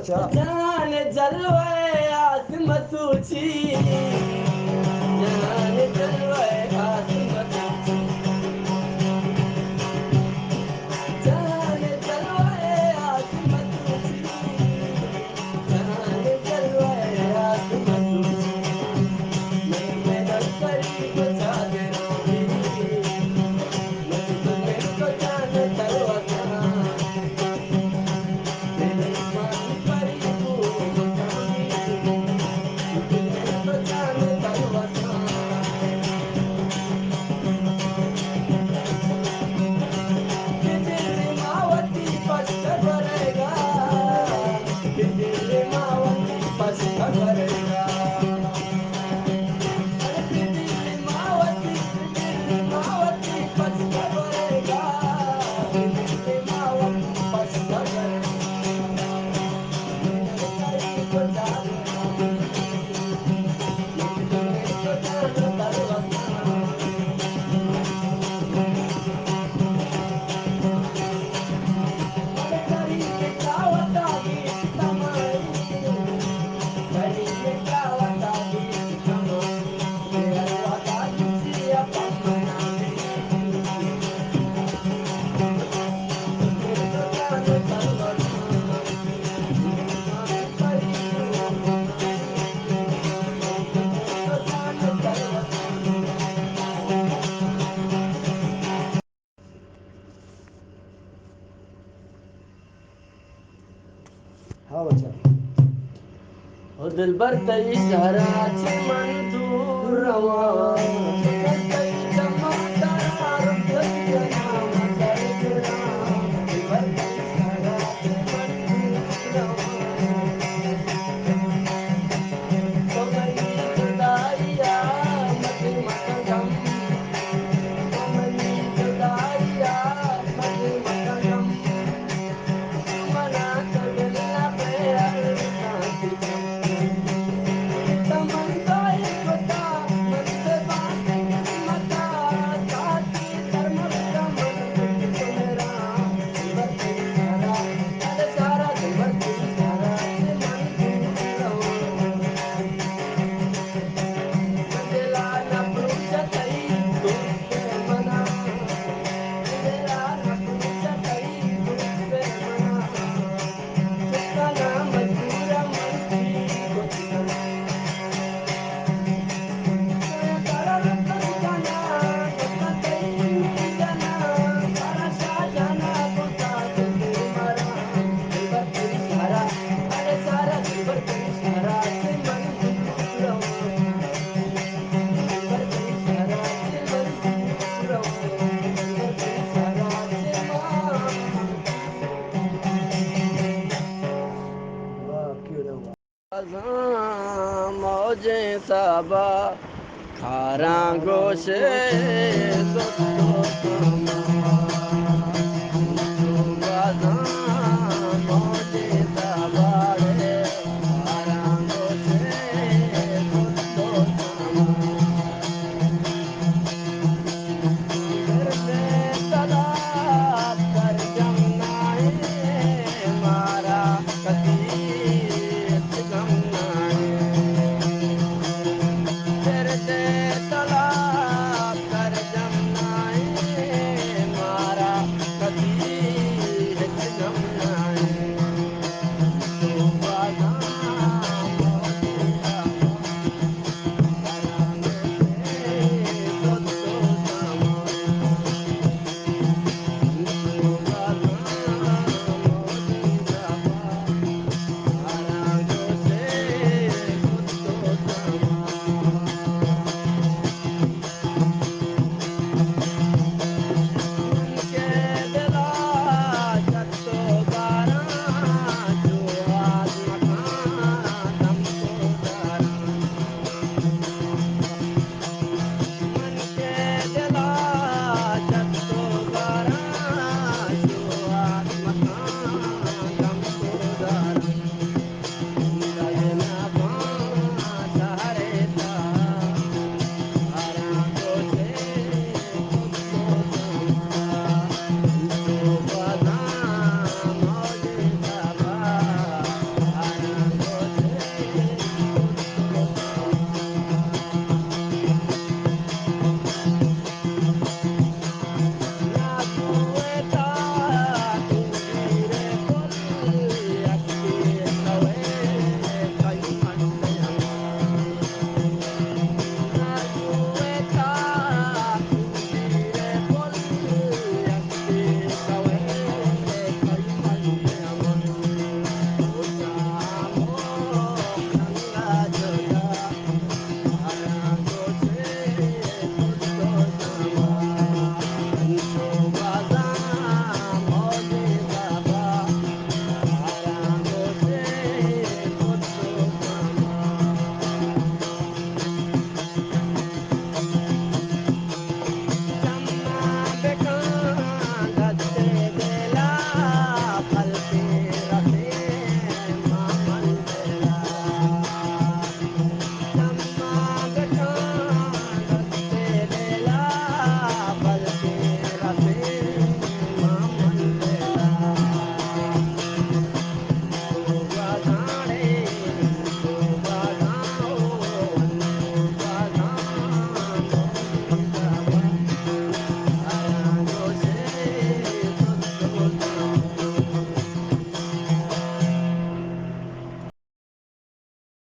जान जलवे आसमत ऊंची जान जलवे आसमत ऊंची जान जलवे आसमत ऊंची जान जलवे आसमत ऊंची मैं मेरा करीब जागे रोगी मैं तुम्हें तो जान जलवा तेरे मान करीब जागी तुम्हें तो जान जलवा दिल मावती पस्त करेगा दिल मावती पस्त करेगा अरे दिल मावती पस्त करेगा दिल मावती पस्त करेगा मेरे करीब जाने तुम्हें तो जान दरवाजा दिल भर तई शहराच मन दूर रवा तई चमकता रुख नाम दर्द दिल भर तई शहराच मन दूर रवा तो मनी जुदाइया मत मत गम तो मनी जुदाइया मत मत गम मना कर दिल पे शांति मौजे साबा खारा गोशे